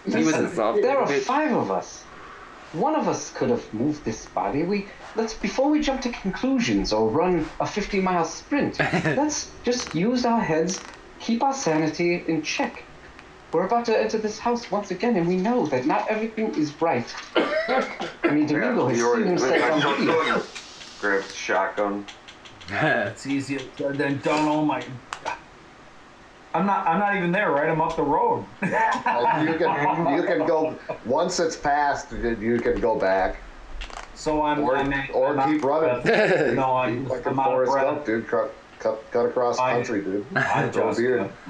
He was involved. There are 5 of us. One of us could have moved this body. Before we jump to conclusions or run a 50-mile sprint, let's just use our heads, keep our sanity in check. We're about to enter this house once again, and we know that not everything is right. I mean, Domingo has seen himself on video. Grabs the shotgun. It's easier said than done. Oh my! I'm not even there. Right, I'm up the road. You can go once it's passed. You can go back. So I'm keep running. No, I'm like a out of Forrest breath. Gump, dude. Cut across country, dude. I'm just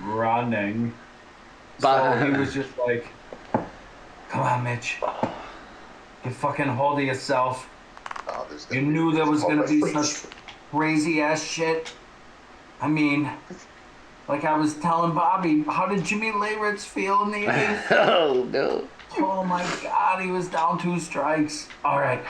running. So he was just like, "Come on, Mitch. Get fucking hold of yourself. You knew there was gonna be such crazy ass shit. I mean, like I was telling Bobby, how did Jimmy Leyritz feel in the 8th? Oh, no. Oh my God, he was down 2 strikes. All right.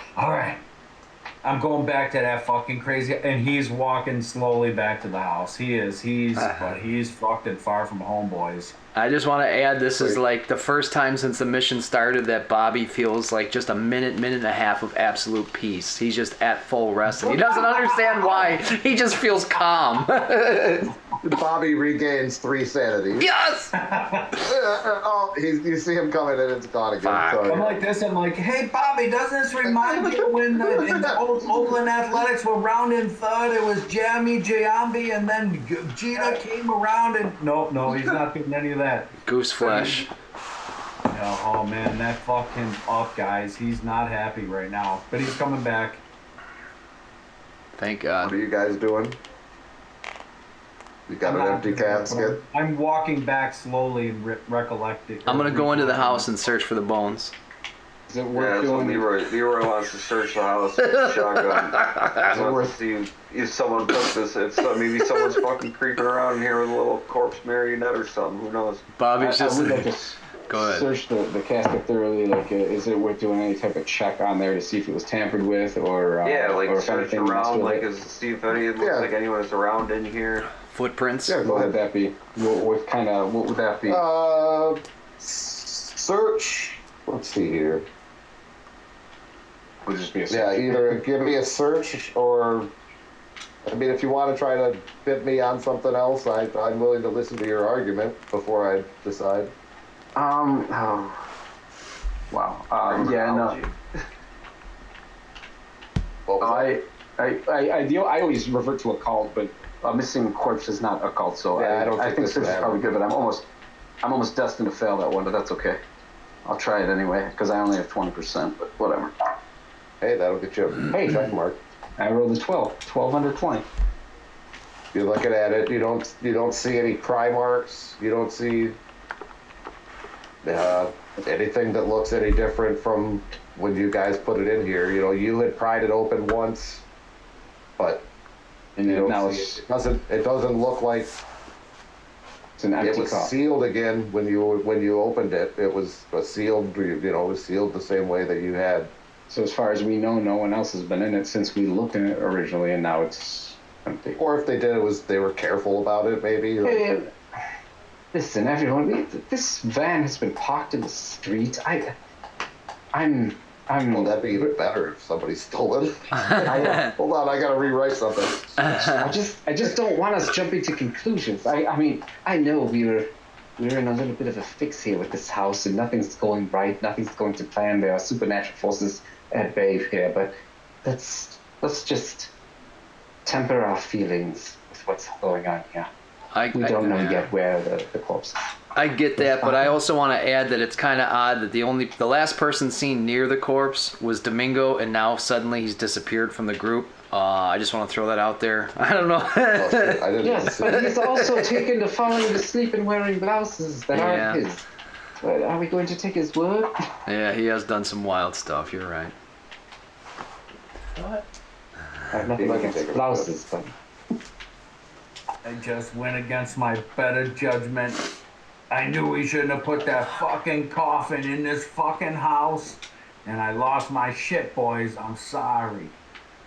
I'm going back to that fucking crazy, and he's walking slowly back to the house. But he's fucking far from home, boys. I just want to add, this is like the first time since the mission started that Bobby feels like just a minute and a half of absolute peace. He's just at full rest, and he doesn't understand why. He just feels calm. Bobby regains 3 sanity. Yes! You see him coming and it's gone again. Fuck. I'm like this. I'm like, hey, Bobby, doesn't this remind you when in the old Oakland Athletics were rounding third? It was Jamie Giambi, and then Gina came around, and no, he's not doing any of that. Goose flesh. Oh man, that fucked him up, guys. He's not happy right now, but he's coming back. Thank God. What are you guys doing? You got an empty casket? I'm walking back slowly and recollecting. I'm going to go into the house and search for the bones. Is it worth doing? Leroy wants to search the house with a shotgun. He wants to see if someone took this. Maybe someone's fucking creeping around in here with a little corpse marionette or something. Who knows? Bobby's just... I would like to Go ahead. search the casket thoroughly. Like, is it worth doing any type of check on there to see if it was tampered with, or or search around, see if it looks like anyone is around in here. Footprints? Yeah, What would that be? What would that be? Search. Let's see here. Would just be a Yeah, either give me a search or, I mean, if you want to try to fit me on something else, I'm willing to listen to your argument before I decide. Wow. Yeah, no. I always revert to a cult, but a missing corpse is not a cult, so yeah, I think this is probably good, but I'm almost destined to fail that one, but that's okay. I'll try it anyway, because I only have 20%, but whatever. Hey, that'll get you a check mark. I rolled a 12 under 20. You're looking at it, you don't see any pry marks, you don't see anything that looks any different from when you guys put it in here. You know, you had pried it open once, but And you now don't see it doesn't look like it's an empty it was coffin. sealed again when you opened it. It was sealed, it was sealed the same way that you had. So as far as we know, no one else has been in it since we looked in it originally, and now it's empty. Or if they did, they were careful about it, maybe. Hey, listen, everyone, this van has been parked in the street. I'm. Well, that'd be even better if somebody stole it. Hold on, I gotta rewrite something. I just don't want us jumping to conclusions. I mean, I know we're in a little bit of a fix here with this house, and nothing's going right, nothing's going to plan. There are supernatural forces at bay here, but let's just temper our feelings with what's going on here. We don't know yet where the corpse is. I get that, but I also want to add that it's kind of odd that the last person seen near the corpse was Domingo, and now suddenly he's disappeared from the group. I just want to throw that out there. I don't know. I didn't Yes, but he's also taken to falling asleep and wearing blouses that aren't his. But are we going to take his word? Yeah, he has done some wild stuff. You're right. What? I have nothing against blouses, but I just went against my better judgment. I knew we shouldn't have put that fucking coffin in this fucking house, and I lost my shit, boys. I'm sorry.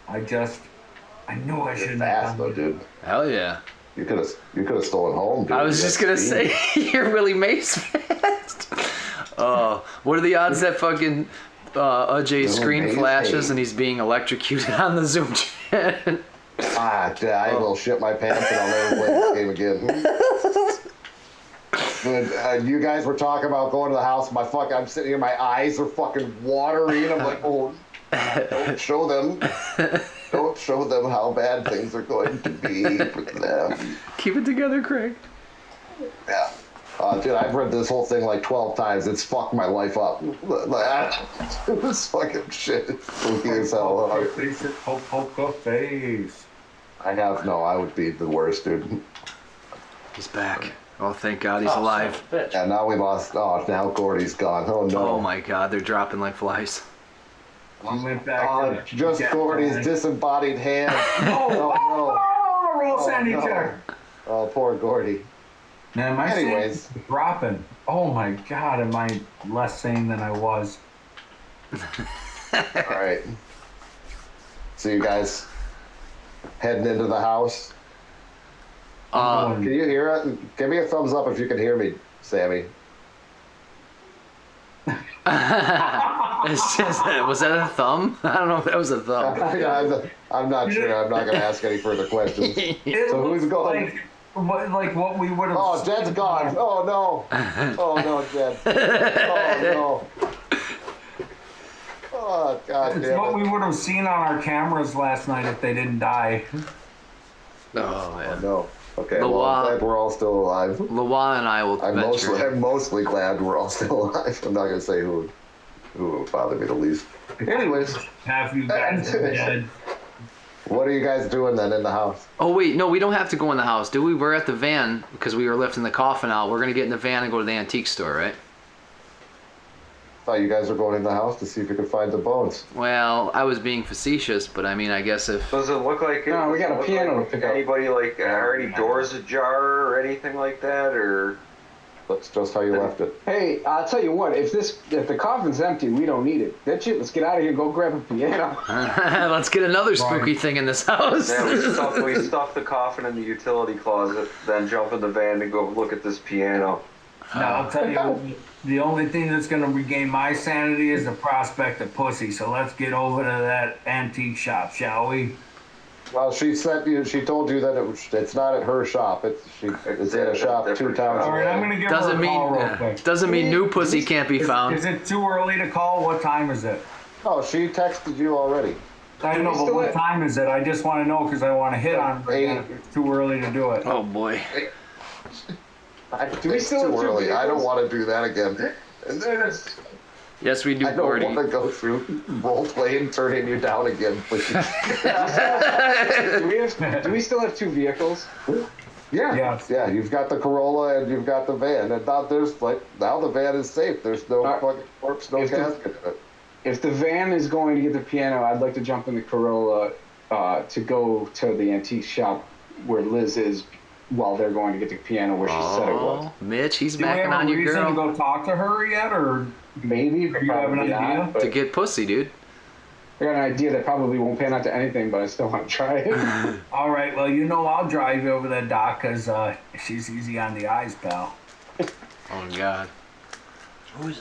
I knew I shouldn't have done though, dude. Hell yeah. You could have stolen home, dude. I was just gonna say, you're really mace fast. What are the odds that fucking Ajay's screen amazing. flashes and he's being electrocuted on the Zoom chat? I will shit my pants and I'll never play this game again. You guys were talking about going to the house. I'm sitting here, my eyes are fucking watery. I'm like, oh, don't show them. Don't show them how bad things are going to be for them. Keep it together, Craig. Yeah. Dude, I've read this whole thing like 12 times. It's fucked my life up. It was fucking shit. Spooky as hell. Poker face. I would be the worst, dude. He's back. Oh, thank God he's alive. And now we lost. Oh, now Gordy's gone. Oh no. Oh my God, they're dropping like flies. We went back. Just Gordy's disembodied hand. Oh, roll sandy check. Oh, poor Gordy. Man, my Anyways. sandy's dropping. Oh my God, am I less sane than I was? All right. So you guys heading into the house? Can you hear it? Give me a thumbs up if you can hear me, Sammy. It's just, was that a thumb? I don't know if that was a thumb. I'm not sure. I'm not going to ask any further questions. So who's going? Like what we would have. Oh, Jed's gone. Oh no. Oh no, Jed. Oh no. Oh God It's damn what it. we would have seen on our camoras last night if they didn't die. Oh man. No. Okay. Well, I'm glad we're all still alive. Lawa and I will I'm venture. mostly glad we're all still alive. I'm not going to say who would bother me the least. Anyways, Half you guys are dead. what are you guys doing then in the house? Oh wait, no, we don't have to go in the house, do we? We're at the van because we were lifting the coffin out. We're gonna get in the van and go to the antique store, right? Thought you guys were going in the house to see if you could find the bones. Well, I was being facetious, but I mean, I guess if Does it look like it? No, we got a does it look piano like to pick up. Anybody like are any doors ajar or anything like that, or? That's just how you left it. Hey, I'll tell you what. If the coffin's empty, we don't need it. That's it. Let's get out of here. Go grab a piano. let's get another spooky thing in this house. Yeah, we stuff the coffin in the utility closet, then jump in the van and go look at this piano. Now I'll tell you, the only thing that's gonna regain my sanity is the prospect of pussy. So let's get over to that antique shop, shall we? Well, she told you that it's not at her shop. It's at a shop 2 towns All right, I'm away. gonna give doesn't her a call real mean quick. doesn't mean new pussy can't be Is found. it too early to call? What time is it? Oh, she texted you already. I know, but what time is it? I just want to know because I want to hit on it. If it's too early to do it. Oh boy. Do we still have too 2 early. I don't vehicles? want to do that again. Yes, we do, I don't Gordy. want to go through role playing, turning you down again, please. Do we still have 2 vehicles? Yeah. Yes. Yeah, you've got the Corolla and you've got the van. And now now the van is safe. There's no fucking corpse, no If the- casket in it. If the van is going to get the piano, I'd like to jump in the Corolla to go to the antique shop where Liz is while they're going to get the piano where she said it was. Oh, Mitch, he's Do we backing have on a your reason to girl go talk to her yet, or Maybe, but Do you have an probably idea? not. But to get pussy, dude. I got an idea that probably won't pan out to anything, but I still want to try it. all right? Well, I'll drive you over there, Doc, because she's easy on the eyes, pal. Oh God.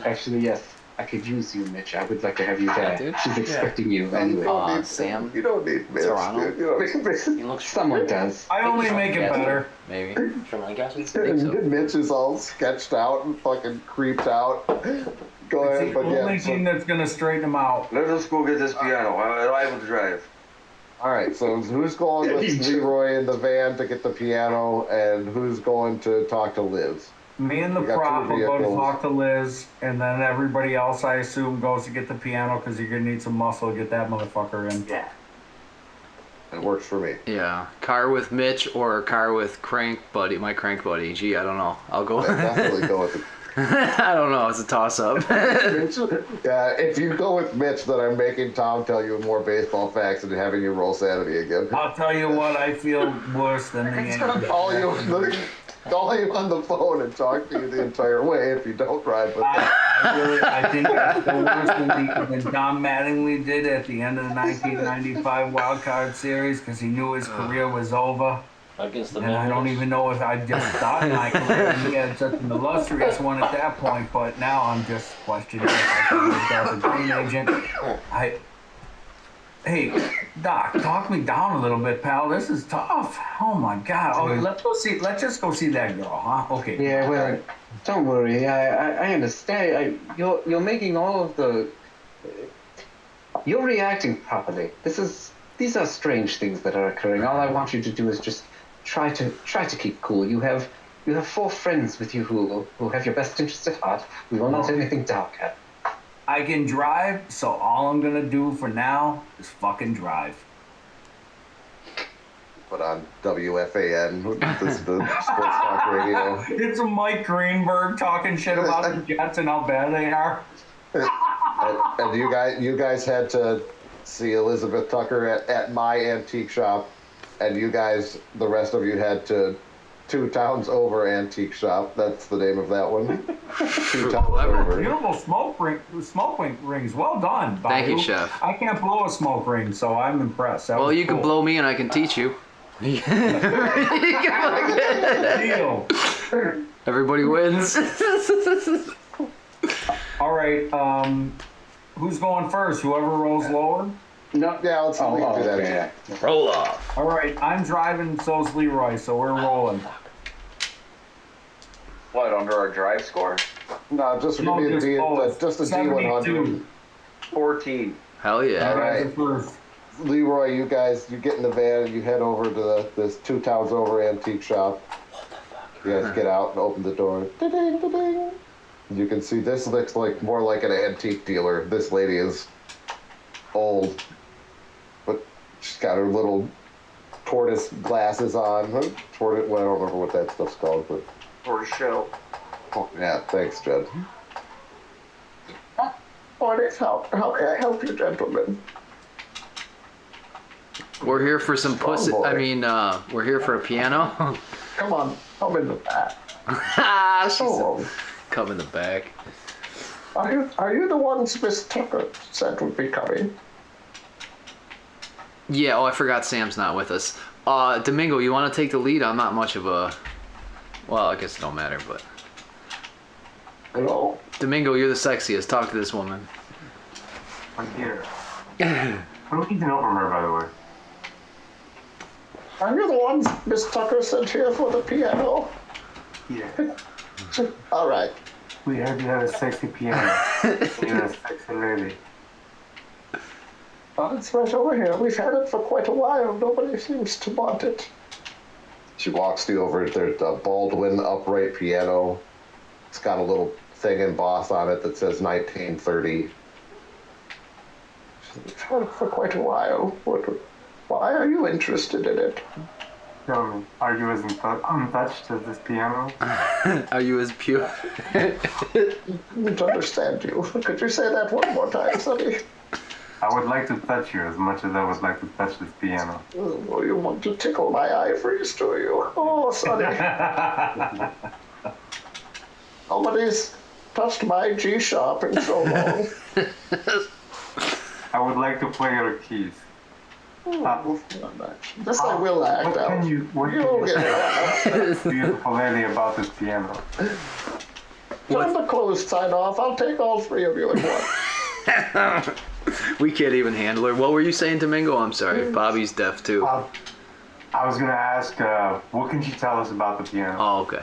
Actually, yes. I could use you, Mitch. I would like to have you back. dude. She's expecting you You anyway. don't need Sam? You don't need Mitch, Toronto? dude. You don't need Mitch. He looks Someone does. I only make it better. maybe. From my guess, I think so. Mitch is all sketched out and fucking creeped out. Go It's ahead, the but only yeah. thing that's gonna straighten him out. Let us go get this piano. I will drive. All right, so who's going with Leroy in the van to get the piano, and who's going to talk to Liz? Me and the We got prop two will go to vehicles. talk to Liz, and then everybody else, I assume, goes to get the piano because you're gonna need some muscle to get that motherfucker in. Yeah. It works for me. Yeah, car with Mitch or a car with my crank buddy. Gee, I don't know. I'll go. Definitely go with the I don't know. It's a toss up. Mitch. Yeah, if you go with Mitch, then I'm making Tom tell you more baseball facts and having you roll sanity again. I'll tell you what, I feel worse than the Yankees. Call you on the phone and talk to you the entire way if you don't ride with them. I think I feel worse than Don Mattingly did at the end of the 1995 Wild Card Series because he knew his career was over. Against the And I don't even know if I just thought Michael had such an illustrious one at that point, but now I'm just questioning if I thought he was a green agent. Hey, Doc, talk me down a little bit, pal. This is tough. Oh my God. Oh, let's just go see that girl, huh? Okay. Yeah, well, don't worry. I understand. You're making all of the. You're reacting properly. These are strange things that are occurring. All I want you to do is just try to keep cool. You have 4 friends with you who have your best interests at heart. We won't let anything dark happen. I can drive, so all I'm gonna do for now is fucking drive. Put on WFAN, this is the sports talk radio. It's a Mike Greenberg talking shit about the Jets and how bad they are. And you guys had to see Elizabeth Tucker at my antique shop, and you guys, the rest of you, had to 2 towns over antique shop. That's the name of that one. 2 towns over. Beautiful smoke rings. Well done, Bayou. Thank you, Chef. I can't blow a smoke ring, so I'm impressed. That Well, was you can cool. blow me and I can teach you. Deal. Everybody wins. All right. Who's going first? Whoever rolls lower. No. Yeah, let's do that. Okay. Roll off. All right. I'm driving. So's Leroy. So we're rolling. What, under our drive score? No, just give No, me a just D, roll. just a D100. 72. 14. Hell yeah. All right. Guys are first. Leroy, you guys, you get in the van and you head over to this 2 towns over antique shop. You guys get out and open the door. Da-ding, da-ding. You can see this looks like more like an antique dealer. This lady is old, but she's got her little tortoise glasses on. Well, I don't remember what that stuff's called, but For show. oh, yeah, thanks, Jed. How may I help you, gentlemen? We're here for some Strong pussy. boy. I mean, we're here for a piano. Come on, come in the back. She's Oh, come in the back. are you the ones Miss Tucker said would be coming? Yeah, oh, I forgot Sam's not with us. Domingo, you want to take the lead? I'm not much of a... Well, I guess it don't matter, but... Hello? Domingo, you're the sexiest. Talk to this woman. I'm here. What do we need to know from her, by the way? Are you the ones Miss Tucker sent here for the piano? Yeah. All right. We heard you have a sexy piano. You're a sexy lady. It's right over here. We've had it for quite a while. Nobody seems to want it. She walks you over. There's a Baldwin upright piano. It's got a little thing embossed on it that says 1930. We've had it for quite a while. Why are you interested in it? Tell me, are you as untouched as this piano? Are you as pure? I don't understand you. Could you say that one more time, Sonny? I would like to touch you as much as I would like to touch this piano. Oh, you want to tickle my ivories, do you? Oh, Sonny. Nobody's touched my G sharp in so long. I would like to play your keys. This I will act What out. can you You'll get it. beautiful lady about this piano? Turn the closed side off. I'll take all 3 of you at once. We can't even handle her. What were you saying, Domingo? I'm sorry. Bobby's deaf, too. I was gonna ask, what can she tell us about the piano? Oh, okay.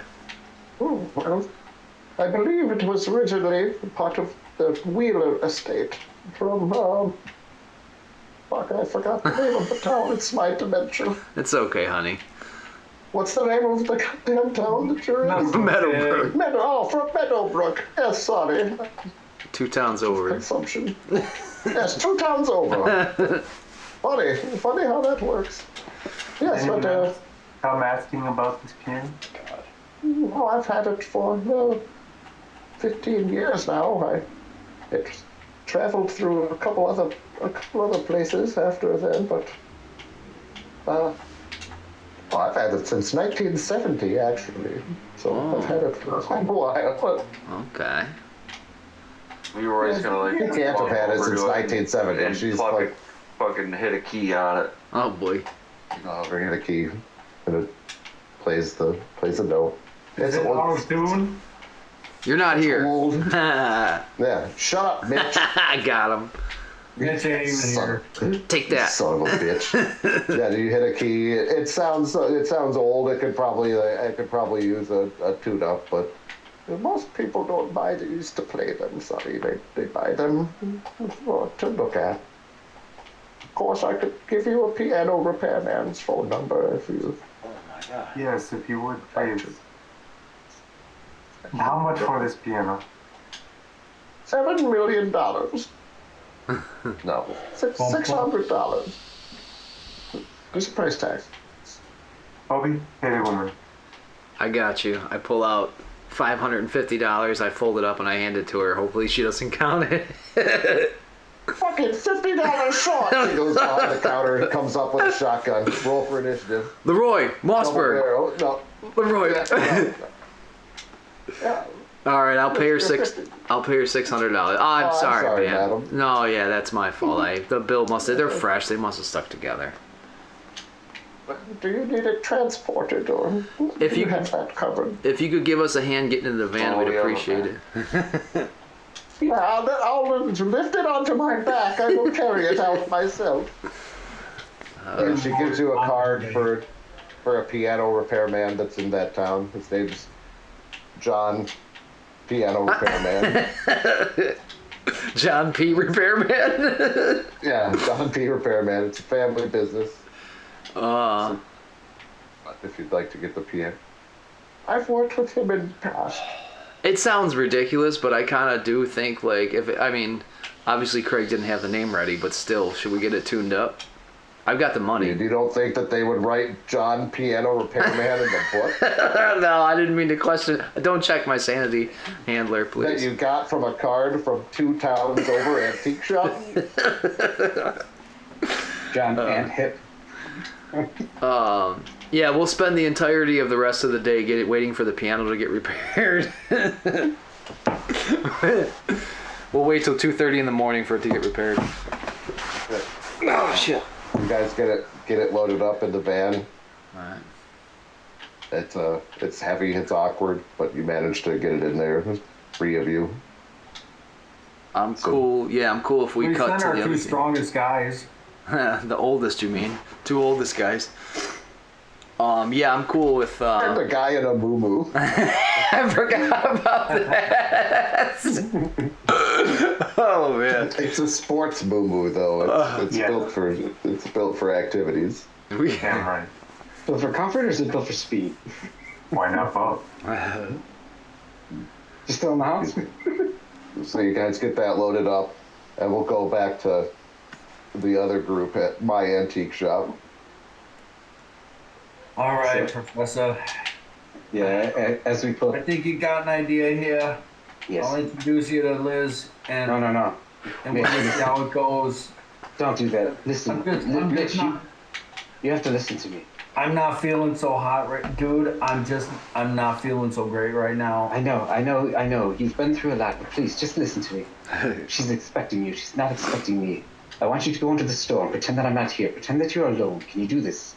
Oh, well, I believe it was originally part of the Wheeler estate from, fuck, I forgot the name of the town. It's my dementia. It's okay, honey. What's the name of the goddamn town that you're in? Meadowbrook. From Meadowbrook. Yes, sorry. 2 towns over. Consumption. Yes, 2 towns over. Funny how that works. Yes, Anyone but, else I'm asking about this piano? well, I've had it for 15 years now. It traveled through a couple other places after then, but well, I've had it since 1970 actually. So I've had it for a while. Okay. Leroy's gonna like. You can't have had it since 1970. And She's fucking, like, fucking hit a key on it. Oh, boy. oh, bring in a key. and it plays a note. Is it out of tune? You're not here. Old. Yeah, shut up, Mitch. I got him. Mitch ain't even here. Take that. Son of a bitch. Yeah, you hit a key. It sounds old. It could probably use a tune-up, but most people don't buy these to play them. Sorry, they buy them to look at. Of course, I could give you a piano repairman's phone number if you. Yes, if you would, please. How much for this piano? $7 million. No, $600. What's the price tag? Bobby, hit it woman. I got you. I pull out $550. I fold it up and I hand it to her. Hopefully she doesn't count it. Fucking $50 short. He goes behind the counter and comes up with a shotgun. Roll for initiative. Leroy Mossberg. No. Leroy. Yeah. All right, I'll pay her $600. Oh, I'm sorry, man. madam. No, yeah, that's my fault. The bill they're fresh. They must have stuck together. Do you need it transported, or If you have that covered? If you could give us a hand getting into the van, we'd appreciate it. Yeah, I'll lift it onto my back. I will carry it out myself. And she gives you a card for a piano repairman that's in that town. His name's John Piano Repairman. John P. Repairman. Yeah, John P. Repairman. It's a family business. If you'd like to get the piano. I've worked with him in the past. It sounds ridiculous, but I kind of do think, like, obviously Craig didn't have the name ready, but still, should we get it tuned up? I've got the money. You don't think that they would write John Piano Repairman in the book? No, I didn't mean to question. Don't check my sanity handler, please. That you got from a card from 2 towns over antique shop? John and Hip. Yeah, we'll spend the entirety of the rest of the day waiting for the piano to get repaired. We'll wait till 2:30 in the morning for it to get repaired. Oh shit! You guys get it loaded up in the van. Alright. It's heavy, it's awkward, but you managed to get it in there. There's 3 of you. I'm cool. Yeah, I'm cool if we cut sent to our the other 2 team. strongest guys. The oldest, you mean? 2 oldest guys. Yeah, I'm cool with. And a guy in a moo-moo. I forgot about that. Oh man. It's a sports moo-moo though. It's built for activities. Damn right. Built for comfort or is it built for speed? Why not both? Just still in the house? So you guys get that loaded up, and we'll go back to the other group at my antique shop. All right, Professor. Yeah, as we I put. think you got an idea here. Yes. I'll introduce you to Liz, and No. and we'll see how it goes. Don't do that. Listen, I'm Mitch, just not, you have to listen to me. I'm not feeling so hot, right, dude. I'm not feeling so great right now. I know. You've been through a lot, but please, just listen to me. She's expecting you. She's not expecting me. I want you to go into the store and pretend that I'm not here. Pretend that you're alone. Can you do this?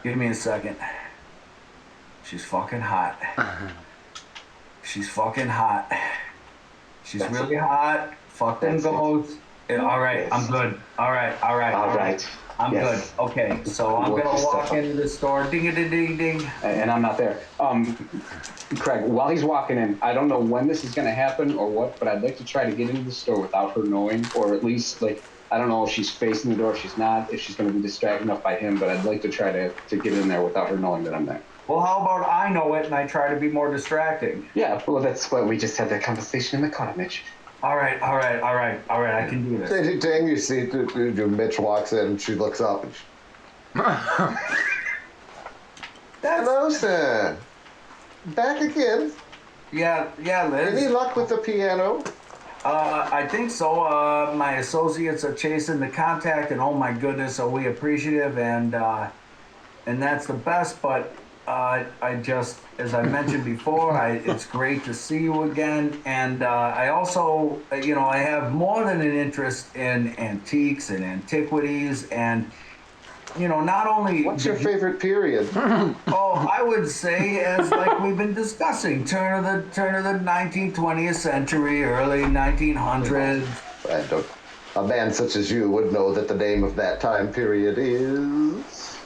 Give me a second. She's fucking hot. She's fucking hot. She's That's really it. hot. Fuck them That's it. goes. Yeah, all right, Yes. I'm good. All right. All right. I'm Yes. good. Okay, so I'm Work gonna this walk stuff up. into the store. Ding a ding ding ding. And I'm not there. Craig, while he's walking in, I don't know when this is going to happen or what, but I'd like to try to get into the store without her knowing, or at least, like, I don't know if she's facing the door, if she's not, if she's going to be distracted enough by him, but I'd like to try to get in there without her knowing that I'm there. Well, how about I know it and I try to be more distracting? Yeah, well, that's what we just had that conversation in the car, Mitch. All right. I can do this. Ding, ding, you see Mitch walks in and she looks up and hello, sir. Back again. Yeah, Any Liz. luck with the piano? I think so. My associates are chasing the contact, and oh my goodness, are we appreciative, and that's the best. But I just, as I mentioned before, it's great to see you again, and I also, I have more than an interest in antiques and antiquities, and not only. What's your favorite period? Oh, I would say, as like we've been discussing, turn of the 19th, 20th century, early 1900s. And a man such as you would know that the name of that time period is.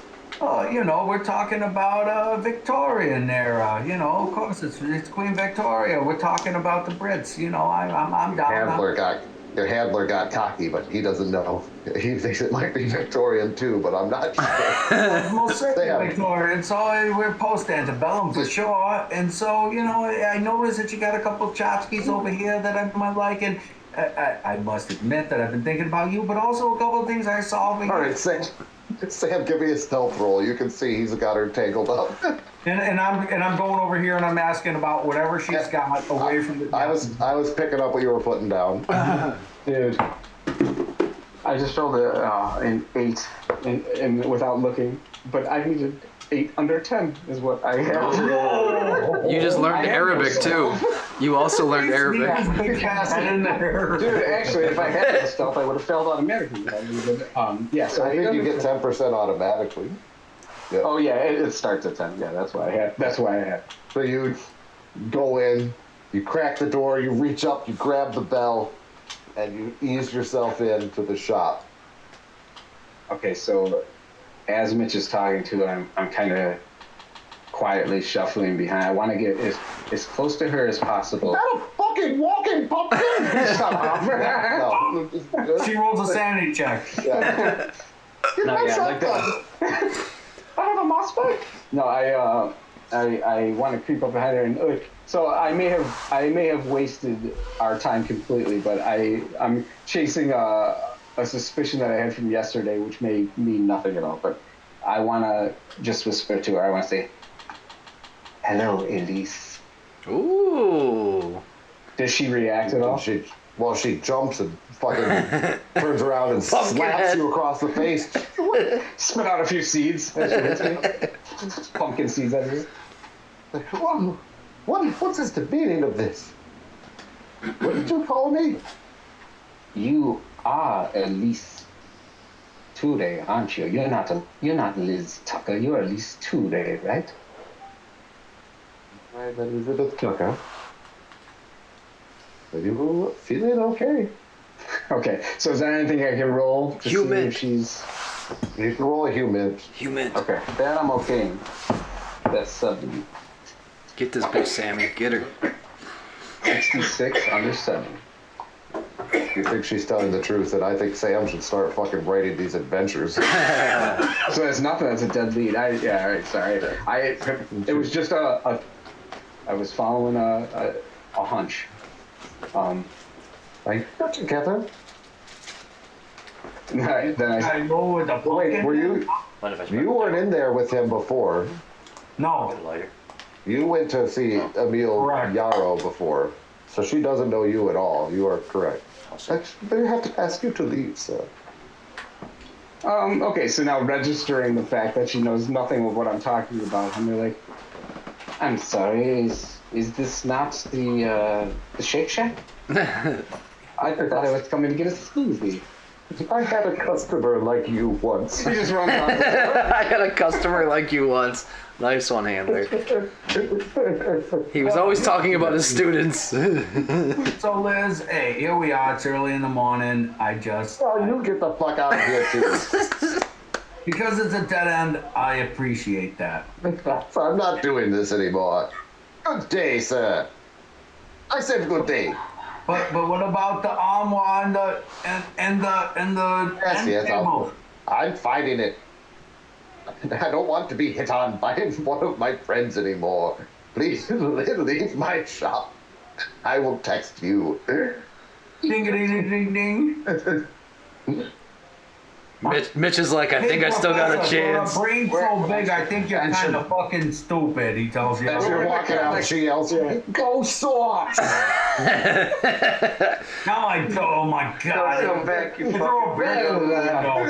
We're talking about Victorian era. Of course, it's Queen Victoria. We're talking about the Brits. I'm down. Your handler got cocky, but he doesn't know. He thinks it might be Victorian too, but I'm not sure. Most certainly Victorian. So we're post antebellum for sure. And so I noticed that you got a couple of tchotchkes over here that I might like, and I must admit that I've been thinking about you, but also a couple of things I saw over here. All right, Sam, give me a stealth roll. You can see he's got her tangled up. And I'm going over here and I'm asking about whatever she's got away from the. I was picking up what you were putting down. Dude, I just rolled an 8 and without looking, but I needed 8 under 10 is what I had. You just learned Arabic too. You also learned Arabic. Dude, actually, if I had this stealth, I would have failed automatically. So I think you get 10% automatically. Yeah. Oh yeah, it starts at 10. Yeah, that's why I had. So you go in, you crack the door, you reach up, you grab the bell, and you ease yourself into the shop. Okay, so as Mitch is talking to her, I'm kind of quietly shuffling behind. I want to get as close to her as possible. Is that a fucking walking pumpkin? Shut up. No. She rolls a sanity check. Yeah. Like that. I have a moss bag. No, I want to creep up behind her and so I may have wasted our time completely, but I'm chasing a suspicion that I had from yesterday, which may mean nothing at all. But I want to just whisper to her. I want to say, "Hello, Elise." Ooh. Does she react at all? She jumps and fucking turns around and slaps you across the face. Spit out a few seeds as she hits me. Pumpkin seeds everywhere. What's the meaning of this? What did you call me? You are Elise Today, aren't you? You're not Liz Tucker. You're Elise Today, right? I'm Elizabeth Tucker. Are you feeling okay? Okay, so is there anything I can roll to Human. see if she's... You can roll a human. Human. Okay, that I'm okay. That's 7. Get this bitch, Sammy. Get her. 66 under 7. You think she's telling the truth, and I think Sam should start fucking writing these adventures. So that's nothing. That's a dead lead. All right, sorry. It was just I was following a hunch. I got together. Then I roll with the pumpkin. Wait, were you? You weren't in there with him before. No. You went to see Emil Correct. Yarrow before, so she doesn't know you at all. You are correct. I have to ask you to leave, sir. Okay, so now registering the fact that she knows nothing of what I'm talking about, I'm like, I'm sorry, is this not the Shake Shack? I thought I was coming to get a smoothie. I had a customer like you once. She just runs off. I had a customer like you once. Nice one, handler. He was always talking about his students. So Liz, hey, here we are. It's early in the morning. Oh, you get the fuck out of here too. Because it's a dead end, I appreciate that. I'm not doing this anymore. Good day, sir. I said good day. But what about the armoire and the Yes, table? I'm fighting it. I don't want to be hit on by one of my friends anymore. Please leave my shop. I will text you. Ding-a-ding-ding-ding. Mitch is like, I think I still got a chance. For a brain so big, I think you're kind of fucking stupid, he tells you. As you're walking out, she yells, "Go soft!" Now I go, oh my god. Come back, you Throw a brick over the window.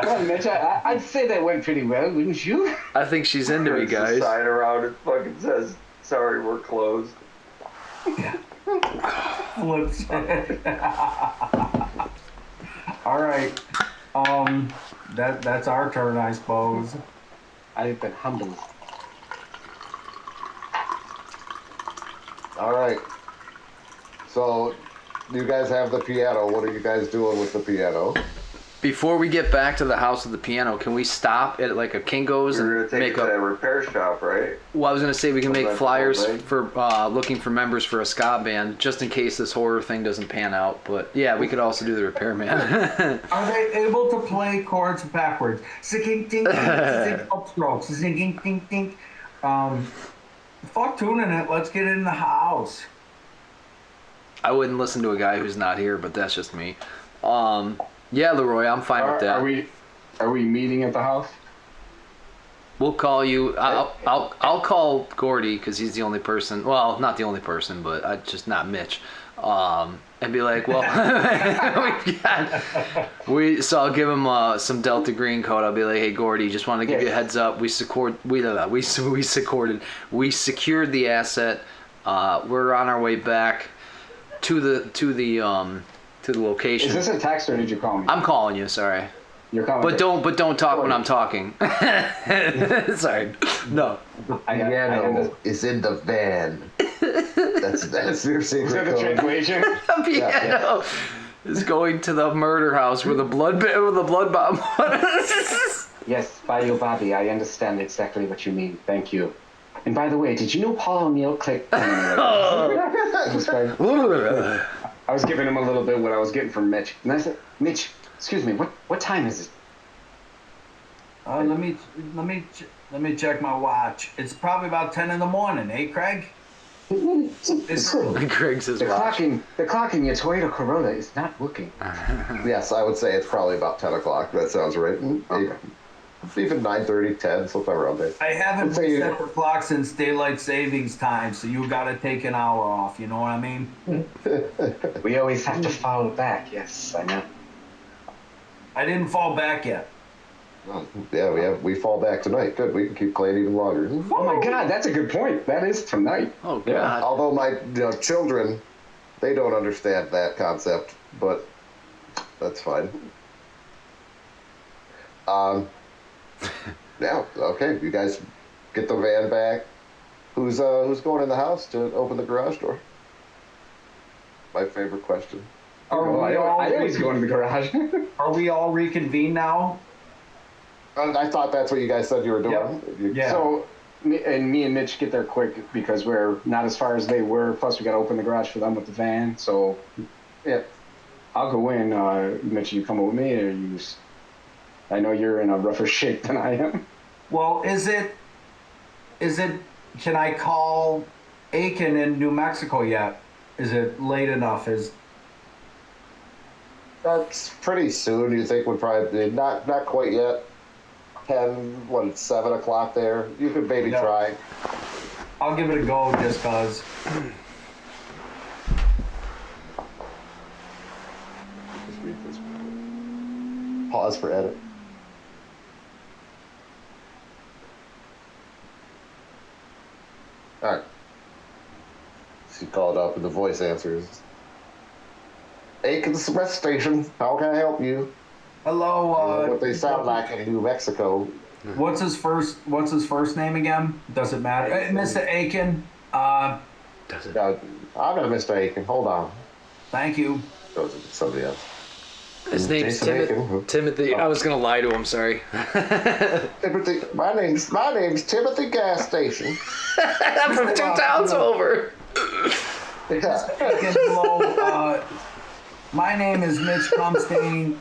Well, Mitch, I'd say that went pretty well, wouldn't you? I think she's into me, Turns the guys. sign around, it fucking says, "Sorry, we're closed." Flips. All right. That's our turn, I suppose. I've been humbled. All right. So, you guys have the piano. What are you guys doing with the piano? Before we get back to the house of the piano, can we stop at like a Kinko's We're and gonna take make it to a? that repair shop, right? Well, I was gonna say we can make That's the flyers whole thing. for looking for members for a ska band, just in case this horror thing doesn't pan out. But yeah, we could also do the repairman. Are they able to play chords backwards? Singing, ding, ding, sing upstrokes, singing, ding, ding. Fuck tuning it. Let's get in the house. I wouldn't listen to a guy who's not here, but that's just me. Yeah, Leroy, I'm fine with that. Are we meeting at the house? We'll call you. I'll call Gordy because he's the only person. Well, not the only person, but just not Mitch. And be like, well, so I'll give him some Delta Green code. I'll be like, hey Gordy, just want to give you a heads up. We secured the asset. We're on our way back to the location. Is this a text or did you call me? I'm calling you. Sorry. You're calling But me. don't talk when I'm talking. Sorry. No. Piano is in the van. That's your secret Is that the code. translation? Piano is going to the murder house where the blood bomb was. Yes, Bio Bobby, I understand exactly what you mean. Thank you. And by the way, did you know Paul O'Neill clicked? I was giving him a little bit what I was getting from Mitch. And I said, Mitch, excuse me, what time is it? Let me check my watch. It's probably about 10 in the morning, eh, Craig? Greg's his The watch. clock in your Toyota Corolla is not working. Yes, I would say it's probably about 10 o'clock. That sounds right. Okay. Even 9:30, 10, sometime around there. I haven't Let's say reset the clock since daylight savings time, so you gotta take an hour off. You know what I mean? We always have to follow back. Yes, I know. I didn't fall back yet. Yeah, we fall back tonight. Good, we can keep playing even longer. Oh my God, that's a good point. That is tonight. Oh God. Although my children, they don't understand that concept, but that's fine. Yeah, okay. You guys get the van back. Who's going in the house to open the garage door? My favorite question. I always go into the garage. Are we all reconvened now? I thought that's what you guys said you were doing. Yeah. So, me and Mitch get there quick because we're not as far as they were. Plus, we got to open the garage for them with the van. So, yeah, I'll go in. Mitch, you come with me, or you? I know you're in a rougher shape than I am. Well, is it? Can I call Aiken in New Mexico yet? Is it late enough? That's pretty soon. You think would probably not quite yet. 10, it's 7 o'clock there. You could maybe try. I'll give it a go just cause. Just read this. Pause for edit. All right. She called up and the voice answers. Aiken Express Station. How can I help you? Hello. What they sound like in New Mexico. What's his first name again? Does it matter? Mr. Aiken. I'm not Mr. Aiken. Hold on. Thank you. Goes to somebody else. His name's Jason Aiken. Timothy. I was gonna lie to him. Sorry. Timothy. My name's Timothy Gas Station. I'm from 2 towns over. Yeah. Aiken, hello. My name is Mitch Comstein,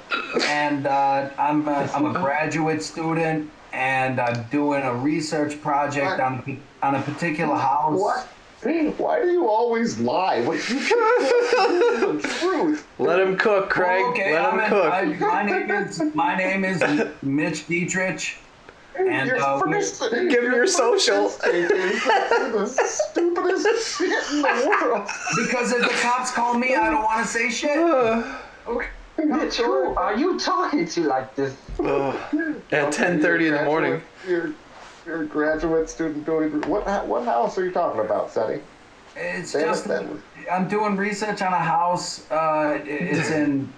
and I'm a graduate student, and I'm doing a research project on a particular house. What? Why do you always lie? What you the truth? Let him cook, Craig. Okay, Let him cook. my name is Mitch Dietrich, and Give me your social. You're the stupidest shit in the world. because if the cops call me, I don't want to say shit. Mitch, who are you talking to like this? At 10:30 in the morning. You're a graduate student doing what house are you talking about, Seti? It's Damn it, just that was- I'm doing research on a house. It's in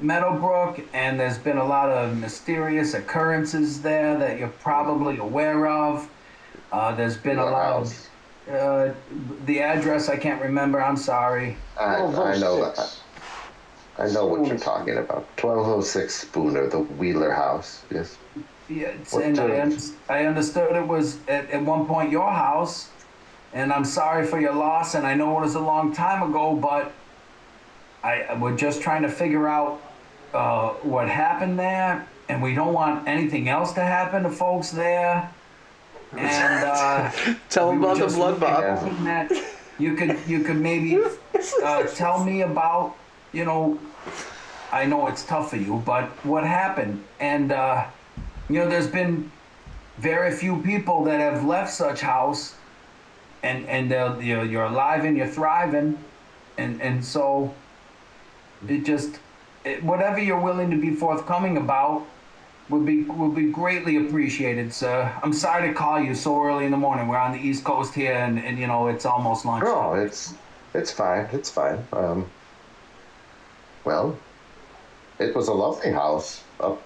Meadowbrook, and there's been a lot of mysterious occurrences there that you're probably aware of. There's been a What lot house? of the address I can't remember. I'm sorry. I know that. 1206. I know what you're Spoon's- talking about. 1206 Spooner, the Wheeler house. Yes. Yeah, What and terms? I understood it was at one point your house, and I'm sorry for your loss. And I know it was a long time ago, but we're just trying to figure out what happened there, and we don't want anything else to happen to folks there. And Tell him we were about the just blood, Bob. hoping that you could maybe tell me about, I know it's tough for you, but what happened? And there's been very few people that have left such house, and you're alive and you're thriving, and so whatever you're willing to be forthcoming about would be greatly appreciated, sir. I'm sorry to call you so early in the morning. We're on the East Coast here, and it's almost lunch. No, it's fine. It's fine. Well, it was a lovely house up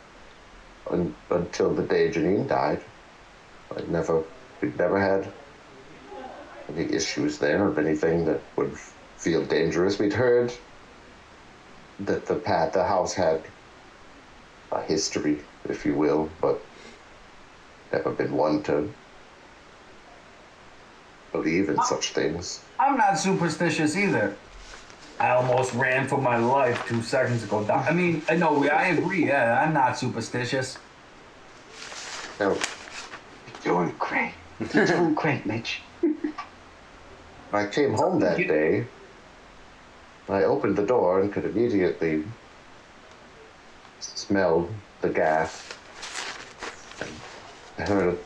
until the day Janine died. We'd never had any issues there of anything that would feel dangerous. We'd heard that the house had a history, if you will, but never been one to believe in such things. I'm not superstitious either. I almost ran for my life 2 seconds ago. I mean, I agree. Yeah, I'm not superstitious. Now, You're doing great. You're doing great, Mitch. I came home that day. I opened the door and could immediately smell the gas. I heard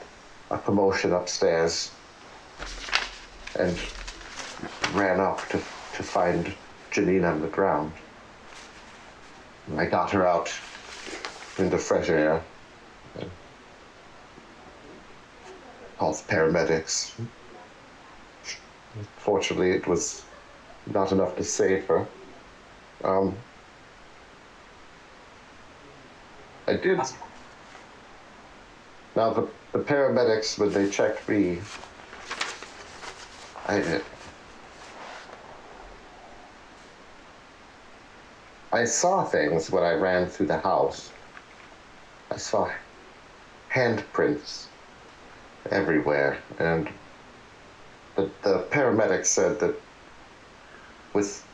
a commotion upstairs and ran up to find Janine on the ground. I got her out into fresh air. And called the paramedics. Fortunately, it was not enough to save her. I did. Now, the paramedics, when they checked me, I saw things when I ran through the house. I saw handprints everywhere, and the paramedics said that with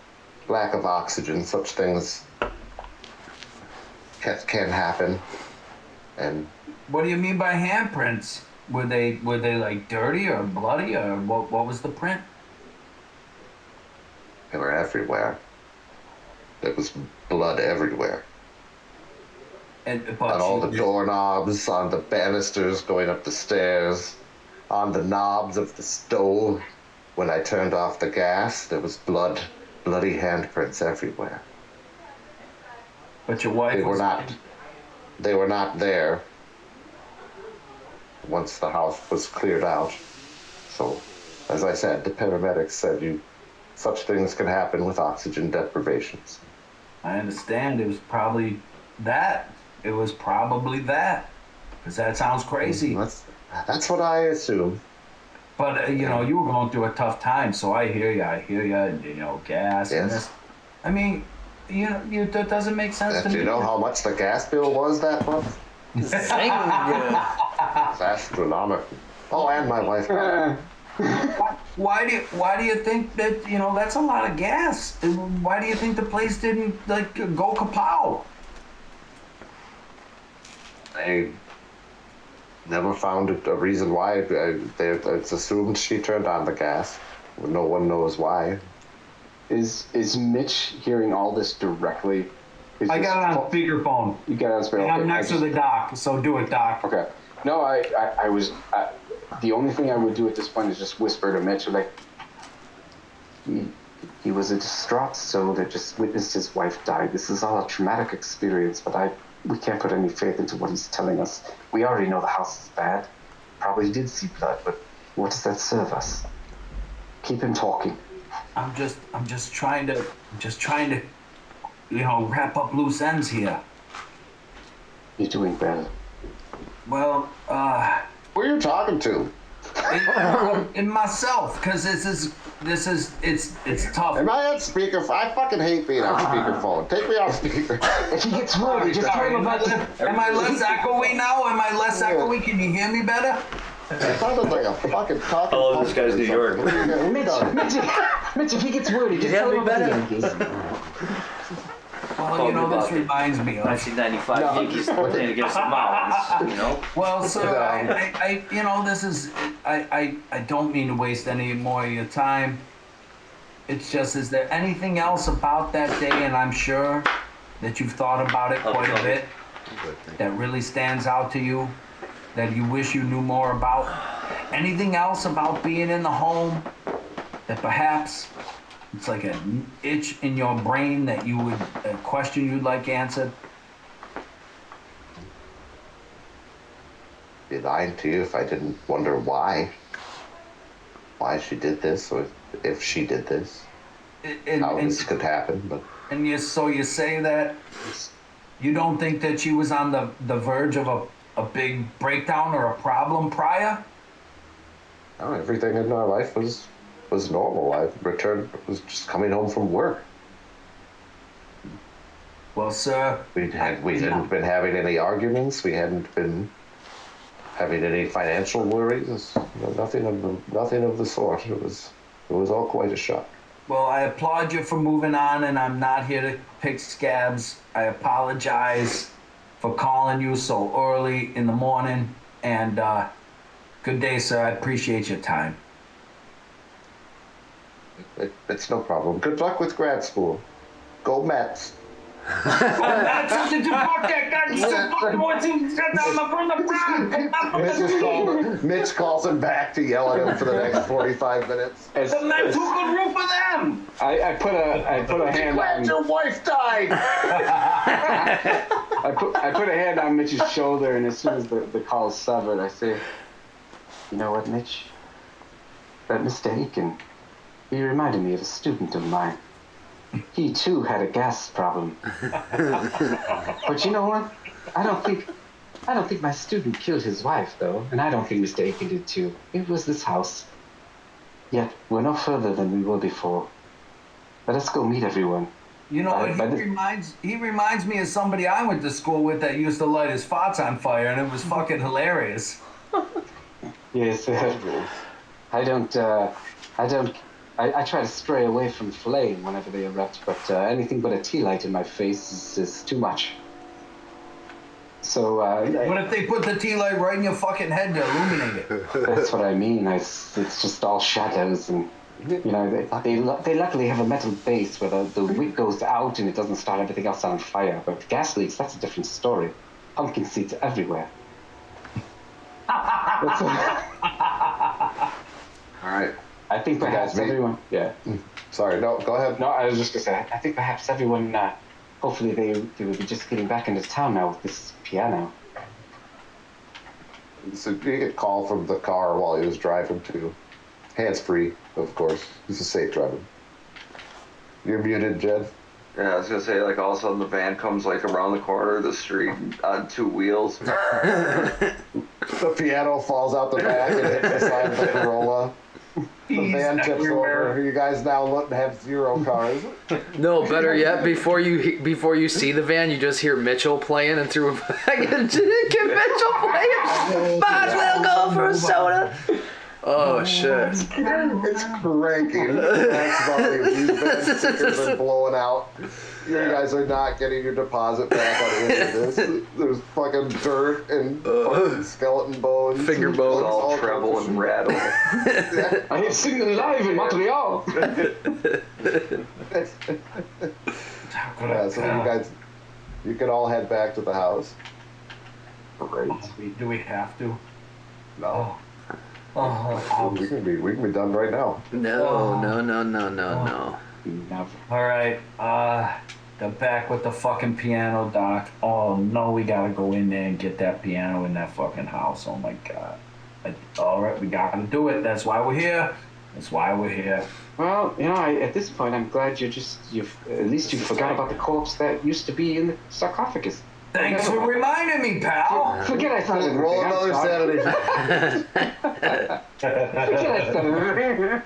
lack of oxygen, such things can happen. And What do you mean by handprints? Were they like dirty or bloody, or what was the print? they were everywhere. There was blood everywhere. But On all the doorknobs, on the banisters going up the stairs, on the knobs of the stove. When I turned off the gas, there was bloody handprints everywhere. But your wife They were was not there once the house was cleared out. So, as I said, the paramedics said such things can happen with oxygen deprivations. I understand. It was probably that. Because that sounds crazy. That's what I assume. But you were going through a tough time, so I hear you. And, gas and Yes. this. I mean, that doesn't make sense to Do me. you know how much the gas bill was that month? It's astronomical. Oh, and my wife. Why do you think that that's a lot of gas? And why do you think the place didn't go kapow? I never found a reason why. It's assumed she turned on the gas. No one knows why. Is Mitch hearing all this directly? I got it on speakerphone. You got it on speakerphone. And I'm next to the doc, so do it, doc. Okay. No, I was. The only thing I would do at this point is just whisper to Mitch, like, he was a distraught soul that just witnessed his wife die. This is all a traumatic experience, but we can't put any faith into what he's telling us. We already know the house is bad. Probably did see blood, but what does that serve us? Keep him talking. I'm just trying to, wrap up loose ends here. You're doing well. Well, Who are you talking to? in myself, because it's tough. Am I on speaker? I fucking hate being on speakerphone. Take me off speaker. If he gets worried, just tell him about it. Am I less echoey now? Am I less echoey? Can you hear me better? It sounded like a fucking talking. Oh, this guy's New York. Mitch, if he gets worried, just Yeah, tell we him about the better. Yankees. Well, this reminds me of. 1995 Yankees playing against the Marlins, Well, sir, I don't mean to waste any more of your time. It's just, is there anything else about that day, and I'm sure that you've thought about it quite a bit, that really stands out to you, that you wish you knew more about? Anything else about being in the home that perhaps it's like an itch in your brain that you would, a question you'd like answered? I'd be lying to you if I didn't wonder why she did this, or if she did this, how this could happen. But So you say that you don't think that she was on the verge of a big breakdown or a problem prior? no, everything in our life was normal. I was just coming home from work. Well, sir, We hadn't been having any arguments. We hadn't been having any financial worries. Nothing of the sort. It was all quite a shock. well, I applaud you for moving on, and I'm not here to pick scabs. I apologize for calling you so early in the morning, and good day, sir. I appreciate your time. It's no problem. Good luck with grad school. Go Mets. That's something to fuck that guy. He's a fucking boy. Mitch calls him back to yell at him for the next 45 minutes. The Mets took a roof for them. I put a hand Glad on. your wife died. I put a hand on Mitch's shoulder, and as soon as the call is severed, I say, "You know what, Mitch? That mistake, and he reminded me of a student of mine. He too had a gas problem. But you know what? I don't think my student killed his wife, though, and I don't think Mr. Aiken did too. It was this house. Yet we're no further than we were before. Let us go meet everyone." You know what? He reminds me of somebody I went to school with that used to light his farts on fire, and it was fucking hilarious. Yes, I try to stray away from flame whenever they erupt, but anything but a tea light in my face is too much. So, What if they put the tea light right in your fucking head to illuminate it? that's what I mean. It's just all shadows, and they luckily have a metal base where the wick goes out and it doesn't start everything else on fire. But gas leaks, that's a different story. Pumpkin seeds everywhere. All right. I think perhaps everyone. Yeah. Sorry. No. Go ahead. No, I was just gonna say. I think perhaps everyone. Hopefully, they will be just getting back into town now with this piano. So you get a call from the car while he was driving to, hands-free, of course. He's a safe driver. You're muted, Jed. Yeah, I was gonna say, like, all of a sudden the van comes, like, around the corner of the street on two wheels. The piano falls out the back and hits the side of the Corolla. The van tips over. You guys now have 0 cars. No, better yet, before you see the van, you just hear Mitchell playing, and through get Mitchell playing. Might as well go for a soda. Oh shit! It's cranking. That's volume. These van stickers are blowing out. You guys are not getting your deposit back on any of this. There's fucking dirt and fucking skeleton bones. Finger bones. All treble and rattle. I have seen live in Montreal. So you can all head back to the house. Great. Do we have to? No. Oh, We can be done right now. No. Never. all right. They're back with the fucking piano, Doc. Oh no, we gotta go in there and get that piano in that fucking house. Oh my god. All right, we gotta do it. That's why we're here. Well, at this point, I'm glad at least you forgot about the corpse that used to be in the sarcophagus. Thanks for reminding me, pal. Forget I said anything. Roll another sanity. Forget I said anything.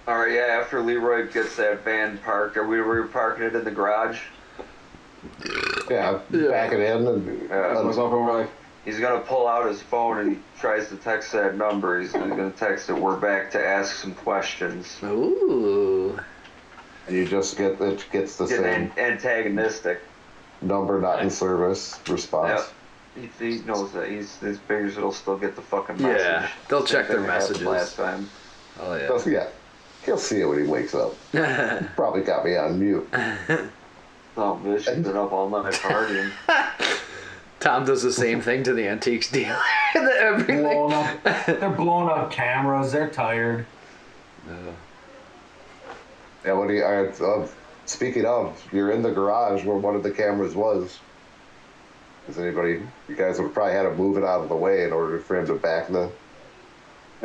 All right, yeah. After Leroy gets that van parked, are we parking it in the garage? Yeah, back it in and was over like. He's gonna pull out his phone and he tries to text that number. He's gonna text it. We're back to ask some questions. Ooh. and you just get it gets the same antagonistic number not in service response. Yeah. He knows that. He figures it'll still get the fucking message. Yeah, they'll check their Same thing that happened messages. last time. Oh yeah. So, yeah, he'll see it when he wakes up. Probably got me on mute. Oh, bitch, she's been up all night partying. Tom does the same thing to the antiques dealer. Everything. They're blowing up cameras. They're tired. Yeah, what do you? Speaking of, you're in the garage where one of the cameras was. Does anybody? You guys would probably had to move it out of the way in order for him to back the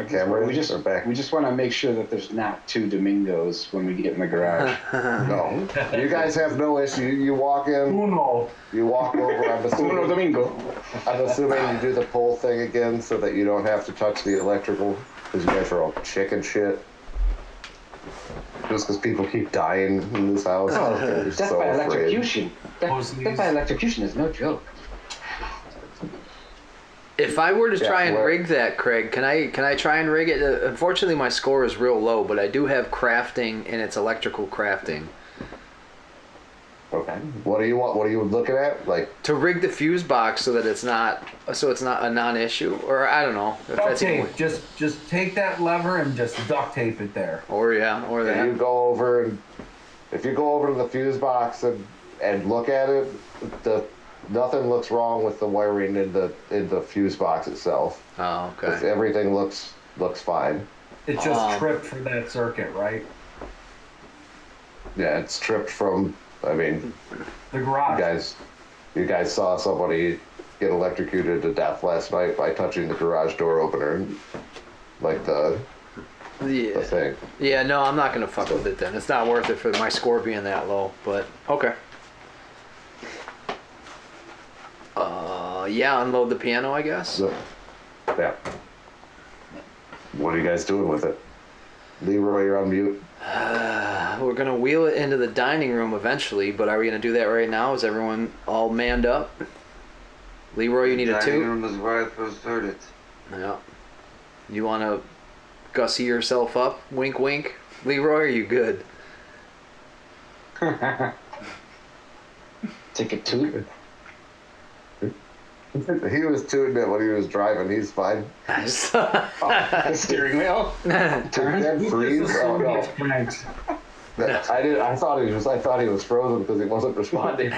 camera. We just want to make sure that there's not two Domingos when we get in the garage. No, you guys have no issue. You walk in. Uno. You walk over. I'm Uno assuming. Domingo. I'm assuming you do the pull thing again so that you don't have to touch the electrical because you guys are all chicken shit. Just because people keep dying in this house. Oh, They're death so by afraid. electrocution. Death by electrocution is no joke. If I were to try and where- rig that, Craig, can I try and rig it? Unfortunately, my score is real low, but I do have crafting, and it's electrical crafting. Okay. What do you want? What are you looking at? Like, To rig the fuse box so that it's not a non-issue, or I don't know if Duct that's even, tape. Just take that lever and just duct tape it there. or if that. you go over and if you go over to the fuse box and look at it, nothing looks wrong with the wiring in the fuse box itself. Oh, okay. Everything looks fine. It just tripped for that circuit, right? Yeah, it's tripped from. I mean, The garage. you guys saw somebody get electrocuted to death last night by touching the garage door opener, like the Yeah. thing. Yeah, no, I'm not gonna fuck with it then. It's not worth it for my score being that low. But okay. Yeah, unload the piano, I guess. So, yeah. What are you guys doing with it? Leroy, you're on mute. We're gonna wheel it into the dining room eventually, but are we gonna do that right now? Is everyone all manned up? Leroy, you need a Dining two? room is where I first heard it. Yeah. You wanna gussy yourself up? Wink, wink. Leroy, are you good? Take a toot. He was tooting it when he was driving. He's fine. The steering wheel. Turn freeze. Oh no! Thanks. I thought he was frozen because he wasn't responding.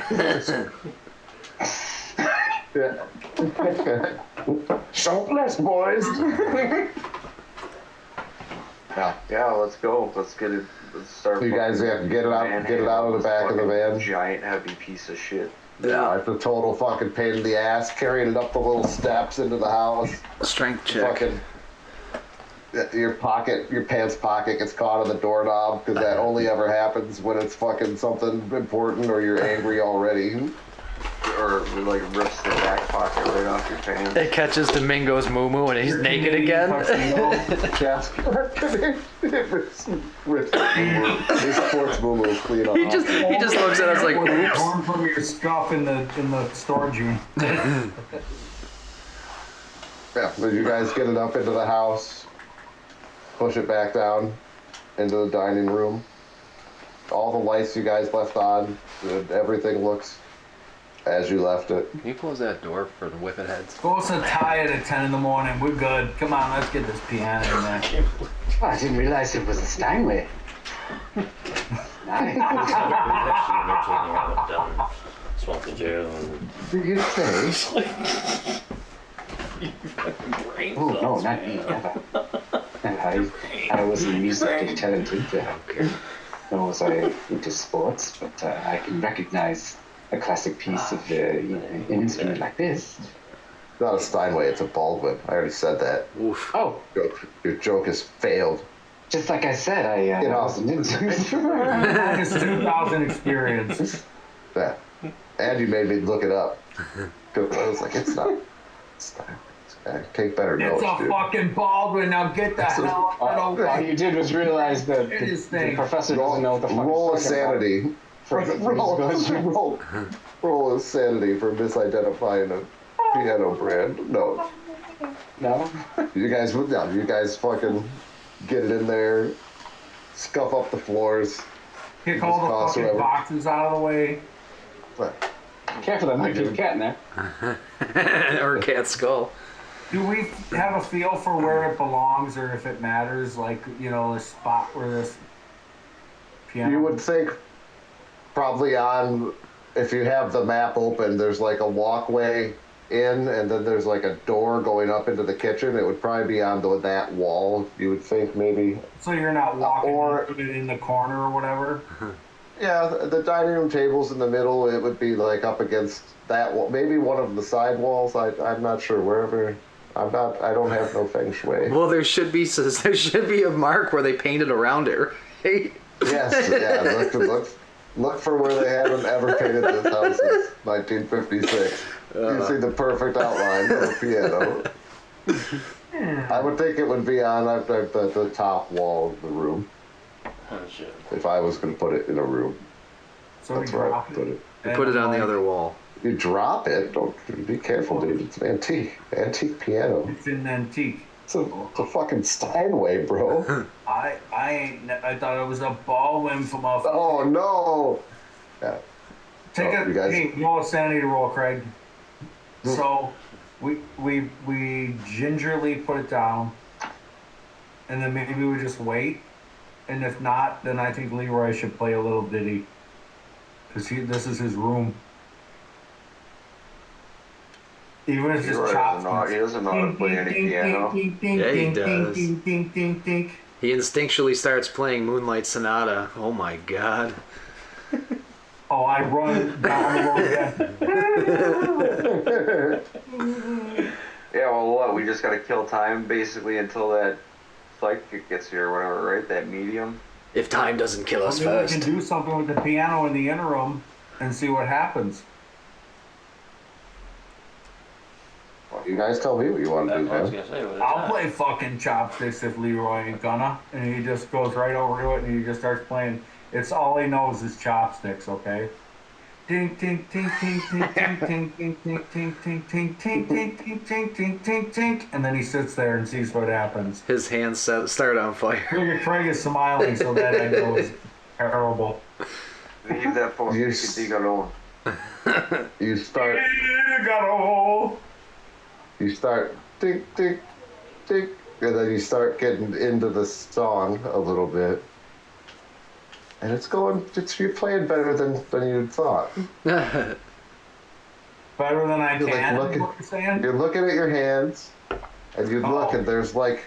Yeah. Shopless boys. Yeah, let's go. Let's get it. Let's start. You guys have to get it out of the back of the van. Giant heavy piece of shit. Yeah, it's a total fucking pain in the ass carrying it up the little steps into the house. Strength check. Fucking your pants pocket gets caught on the doorknob because that only ever happens when it's fucking something important or you're angry already. Or like rips the back pocket right off your pants. It catches Domingo's moo-moo and he's naked again. His sports moo is clean up. He just looks at us like, oops. Torn from your stuff in the storage unit. Yeah, so you guys get it up into the house, push it back down into the dining room. All the lights you guys left on, everything looks as you left it. Can you close that door for the whippet heads? Supposed to tie it at 10 in the morning. We're good. Come on, let's get this piano in there. Oh, I didn't realize it was a Steinway. Nice. Swamp the jail. Did you say? Oh, no, not me. Never. I wasn't musically talented. Nor was I into sports, but I can recognize a classic piece of an instrument like this. It's not a Steinway, it's a Baldwin. I already said that. Oof. Oh, Your joke has failed. Just like I said, I wasn't into it. Minus 2,000 experience. Yeah. And you made me look it up. 'Cause I was like, it's not. Take better notes, It's a dude. fucking Baldwin. Now get the hell out of All you did was realize that It the professor doesn't know what the fuck Roll a he's talking sanity. Roll a sanity for misidentifying a piano brand. No. No? You guys fucking get it in there, scuff up the floors. Kick all the Cost fucking whatever. boxes out of the way. Careful, that might be a cat in there. Or a cat skull. Do we have a feel for where it belongs or if it matters? Like, you know, the spot where this piano... You would think probably on, if you have the map open, there's like a walkway in, and then there's like a door going up into the kitchen. It would probably be on that wall. You would think maybe. So you're not walking or- into it in the corner or whatever? Yeah, the dining room table's in the middle. It would be like up against that wall. Maybe one of the side walls. I'm not sure. Wherever. I don't have no feng shui. Well, there should be a mark where they painted around it, right? Yes, yeah. Look for where they haven't ever painted this house since 1956. You see the perfect outline of the piano. I would think it would be on the top wall of the room. Oh shit. If I was going to put it in a room. So That's we where I drop would put it. You put it on the other wall. You drop it. Don't be careful, dude. It's an antique piano. It's an antique. It's a fucking Steinway, bro. I thought it was a Baldwin from a... Oh no. Yeah. Take Oh, you guys- hey, roll a sanity roll, Craig. So we gingerly put it down, and then maybe we just wait. And if not, then I think Leroy should play a little ditty, because this is his room. Even if it's just Leroy chops. he doesn't know how to play any piano. Yeah, he does. He instinctually starts playing Moonlight Sonata. Oh my god. Oh, I run down the road again. Yeah, well, what? We just gotta kill time basically until that psychic gets here or whatever, right? That medium. If time doesn't kill us Maybe we first. can do something with the piano in the interim and see what happens. You guys tell me what you want to do, I was man. gonna say, what is I'll that? play fucking chopsticks if Leroy ain't gonna. And he just goes right over to it and he just starts playing. It's all he knows is chopsticks, okay? Ding ding ding ding ding ding ding ding ding ding ding ding ding ding ding ding ding ding, and then he sits there and sees what happens. His hands start on fire. Craig is smiling so that I know it's terrible. Leave that for you can dig alone. You start Got a hole. tick, tick, tick, and then you start getting into the song a little bit. And you're playing better than you'd thought. Better than I You're like can, looking- is what you're saying? You're looking at your hands, and you look, and there's like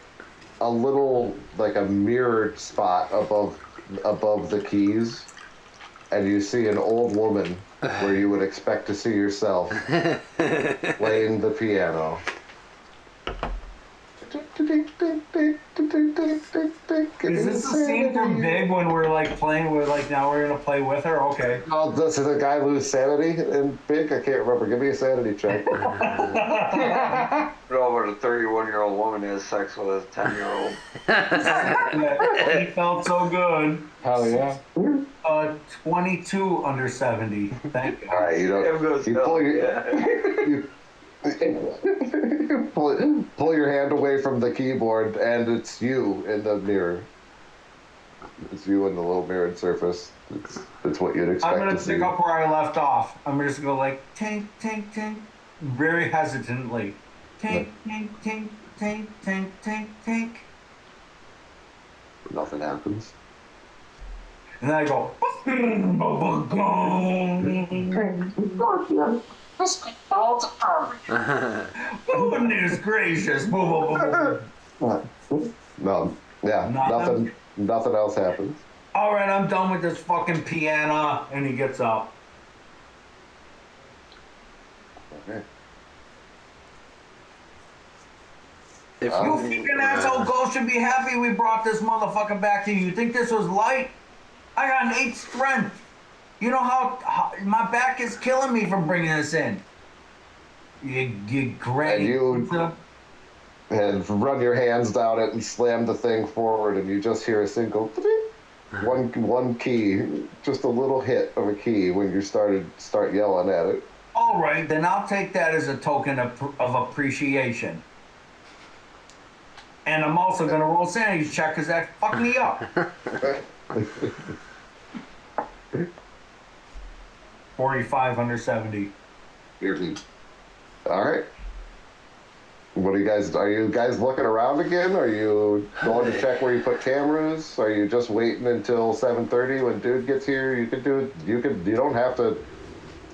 a little, like a mirrored spot above the keys, and you see an old woman where you would expect to see yourself playing the piano. Is this the scene from Big when we're like playing with, like, now we're gonna play with her? Okay. Oh, this is a guy lose sanity in Big? I can't remember. Give me a sanity check. No, but a 31-year-old woman has sex with a 10-year-old. He felt so good. Hell yeah. 22 under 70. Thank All God. right, you pull your hand away from the keyboard, and it's you in the mirror. It's you in the little mirrored surface. It's what you'd I'm expect gonna to see. pick up where I left off. I'm just gonna go like tink tink tink, very hesitantly. Tink tink tink tink tink tink tink. Nothing happens. And then I go. Goodness gracious! No, yeah, Nothing? nothing else happens. All right, I'm done with this fucking piano. And he gets up. Okay. If You fucking asshole ghost should be happy we brought this motherfucker back to you. You think this was light? I got an 8 strength. You know how my back is killing me from bringing this in. You granny. And run your hands down it and slam the thing forward, and you just hear a single one key, just a little hit of a key when you start yelling at it. All right, then I'll take that as a token of appreciation. And I'm also gonna roll sanity check because that fucked me up. 45 under 70. All right. What are you guys looking around again? Are you going to check where you put cameras? Are you just waiting until 7:30 when dude gets here? You don't have to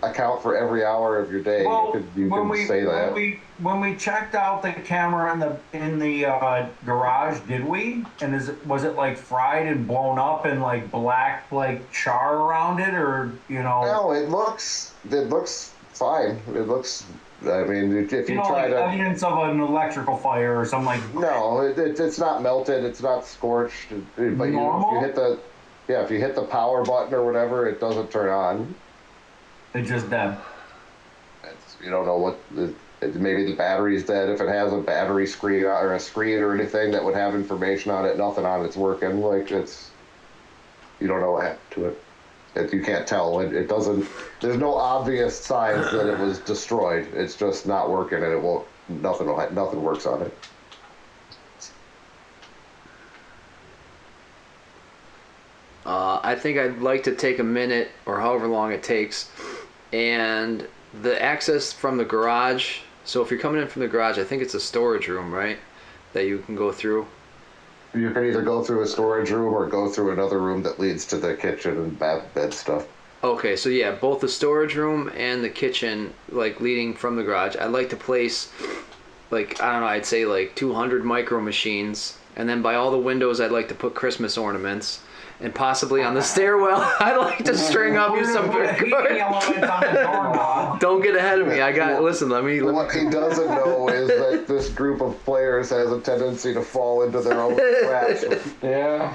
account for every hour of your day. Well, you can say that. When we checked out the camera in the garage, did we? And was it like fried and blown up and like black like char around it, or you know? No, it looks fine. It looks. I mean, if you try like to evidence of an electrical fire or something like. No, it's not melted. It's not scorched. But normal? if you hit the power button or whatever, it doesn't turn on. It's just dead. You don't know what. Maybe the battery's dead. If it has a battery screen or a screen or anything that would have information on it, nothing on it's working. Like you don't know what happened to it. You can't tell. It doesn't. There's no obvious signs that it was destroyed. It's just not working, and it won't. Nothing works on it. I think I'd like to take a minute or however long it takes, and the access from the garage. So if you're coming in from the garage, I think it's a storage room, right? That you can go through. You can either go through a storage room or go through another room that leads to the kitchen and bed stuff. Okay, so yeah, both the storage room and the kitchen, like leading from the garage. I'd like to place, like, I don't know, I'd say like 200 micro machines, and then by all the windows, I'd like to put Christmas ornaments. And possibly on the stairwell, I'd like to string up you some good. Don't get ahead of me. Listen, let me. What he doesn't know is that this group of players has a tendency to fall into their own traps. Yeah.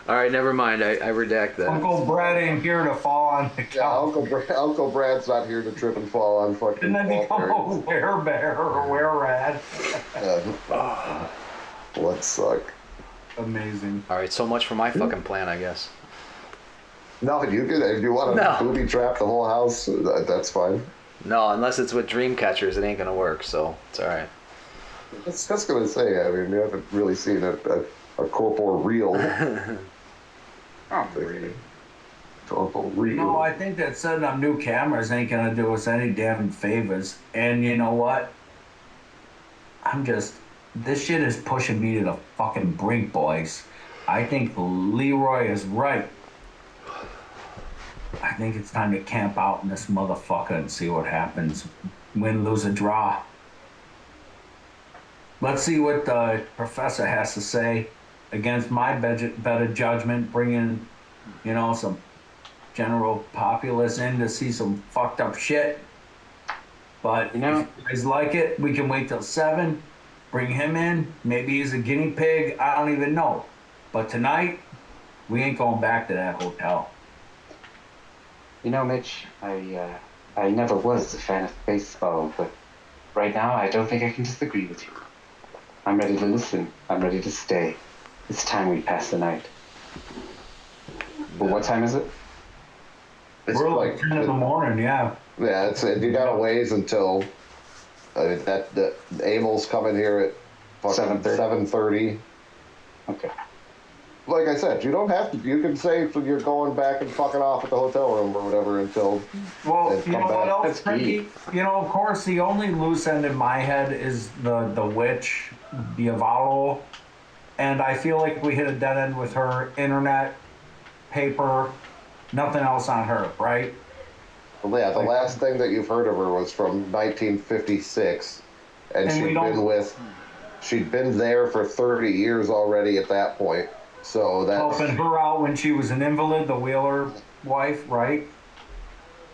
All right, never mind. I redact that. Uncle Brad ain't here to fall on the couch. Yeah, Uncle Brad's not here to trip and fall on fucking. And then become a werebear or wererad. What suck. Amazing. All right, so much for my fucking plan, I guess. No, you can if you want to booby trap the whole house. That's fine. No, unless it's with dream catchers, it ain't gonna work. So it's all right. I was just gonna say. I mean, you haven't really seen a corporeal. Oh, really? Corporeal. No, I think that setting up new cameras ain't gonna do us any damn favors. And you know what? This shit is pushing me to the fucking brink, boys. I think Leroy is right. I think it's time to camp out in this motherfucker and see what happens. Win, lose, or draw. Let's see what the professor has to say against my better judgment, bringing, some general populace in to see some fucked up shit. But if you guys like it, we can wait till 7. Bring him in. Maybe he's a guinea pig. I don't even know. But tonight, we ain't going back to that hotel. Mitch, I never was a fan of baseball, but right now I don't think I can disagree with you. I'm ready to listen. I'm ready to stay. It's time we pass the night. Well, what time is it? We're like 10 in the morning, yeah. Yeah, you got a ways until that Abel's coming here at 7:30. Okay. Like I said, you don't have to. You can say you're going back and fucking off at the hotel room or whatever until. Well, they you know come what back. else, Frankie? Of course, the only loose end in my head is the witch, Diavolo, and I feel like we hit a dead end with her. Internet, paper, nothing else on her, right? Well, yeah, the last thing that you've heard of her was from 1956, and she'd been there for 30 years already at that point. So that's helping her out when she was an invalid, the Wheeler wife, right?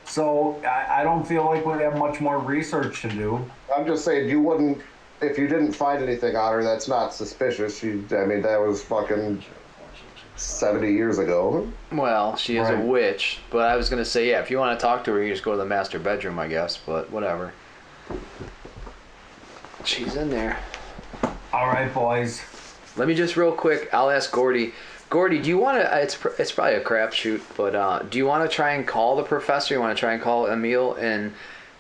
So I don't feel like we have much more research to do. I'm just saying you wouldn't if you didn't find anything on her, that's not suspicious. I mean, that was fucking 70 years ago. Well, she is a Right. witch, but I was gonna say, yeah, if you want to talk to her, you just go to the master bedroom, I guess. But whatever. She's in there. All right, boys. Let me just real quick. I'll ask Gordy. Gordy, do you want to? It's probably a crapshoot, but do you want to try and call the professor? You want to try and call Emil and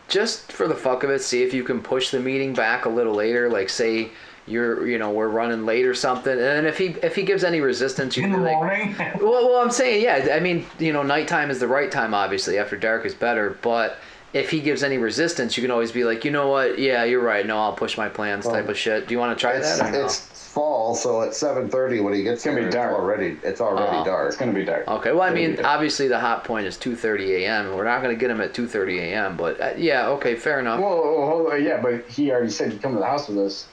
just for the fuck of it, see if you can push the meeting back a little later. Like say we're running late or something, and then if he gives any resistance, you In the can be like, morning. well, I'm saying, yeah. I mean, nighttime is the right time. Obviously, after dark is better, but. If he gives any resistance, you can always be like, you know what? Yeah, you're right. No, I'll push my plans type of shit. Do you want to try that or no? It's fall, so at 7:30 when he gets gonna be there, dark. It's already dark. It's gonna be dark. Okay, well, I mean, obviously the hot point is 2:30 a.m. We're not going to get him at 2:30 a.m., but yeah, okay, fair enough. Well, yeah, but he already said he'd come to the house with us.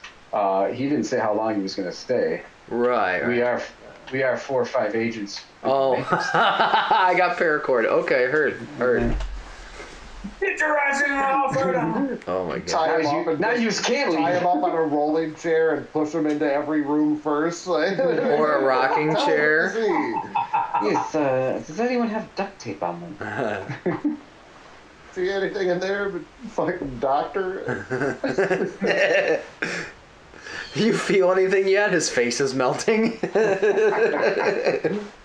He didn't say how long he was gonna stay. Right. We are 4 or 5 agents. Oh, I got paracord. Okay, heard. Get your ass in Alfred. Oh my god. Tie him up and Now you can't tie leave. him up on a rolling chair and push him into every room first. Or a rocking Tell him chair. to see. Yes, does anyone have duct tape on them? See anything in there but fucking doctor? You feel anything yet? His face is melting.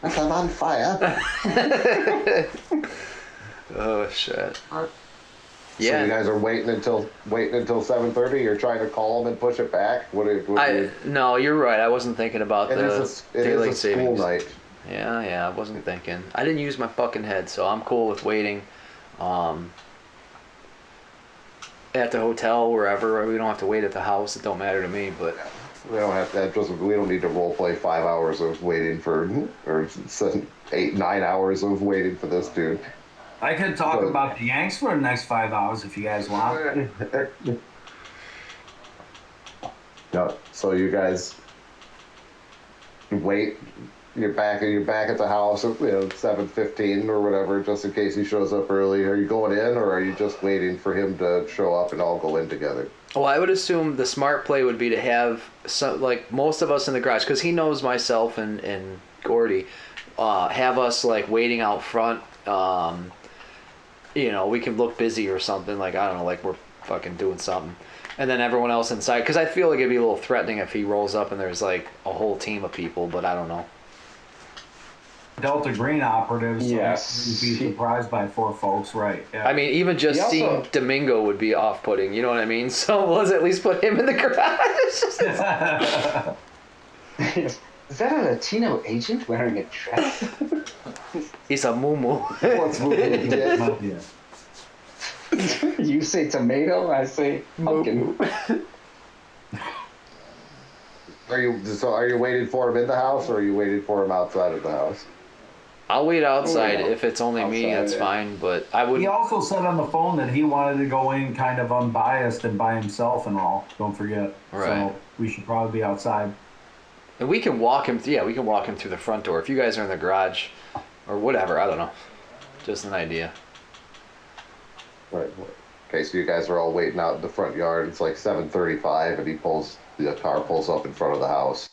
I'm on fire. Oh shit. So Yeah. you guys are waiting until 7:30. You're trying to call him and push it back. No, you're right. I wasn't thinking about It the is a daylight school savings. night. Yeah, I wasn't thinking. I didn't use my fucking head, so I'm cool with waiting. At the hotel, wherever. We don't have to wait at the house. It don't matter to me, but We don't have that. We don't need to role play 5 hours of waiting for, or 8, 9 hours of waiting for this dude. I could talk about the Yanks for the next 5 hours if you guys want. No, so you guys wait. You're back at the house at 7:15 or whatever, just in case he shows up early. Are you going in, or are you just waiting for him to show up and all go in together? well, I would assume the smart play would be to have some, like most of us in the garage, because he knows myself and Gordy. Have us like waiting out front. We can look busy or something, like I don't know, like we're fucking doing something, and then everyone else inside. Because I feel like it'd be a little threatening if he rolls up and there's like a whole team of people, but I don't know. Delta Green operatives. So Yes. you'd be surprised by 4 folks, right? Yeah. I mean, even just He also- seeing Domingo would be off-putting. You know what I mean? So let's at least put him in the garage. Is that a Latino agent wearing a dress? He's a moo. What's moving? Yeah. You say tomato, I say pumpkin. Are you waiting for him in the house, or are you waiting for him outside of the house? I'll wait outside. Oh, yeah. If it's only me, Outside, that's yeah. fine. But I would. He also said on the phone that he wanted to go in kind of unbiased and by himself and all. Don't forget. Right. So we should probably be outside. And we can walk him. Yeah, we can walk him through the front door. If you guys are in the garage, or whatever, I don't know. Just an idea. Right. Okay, so you guys are all waiting out in the front yard. It's like 7:35, and the car pulls up in front of the house.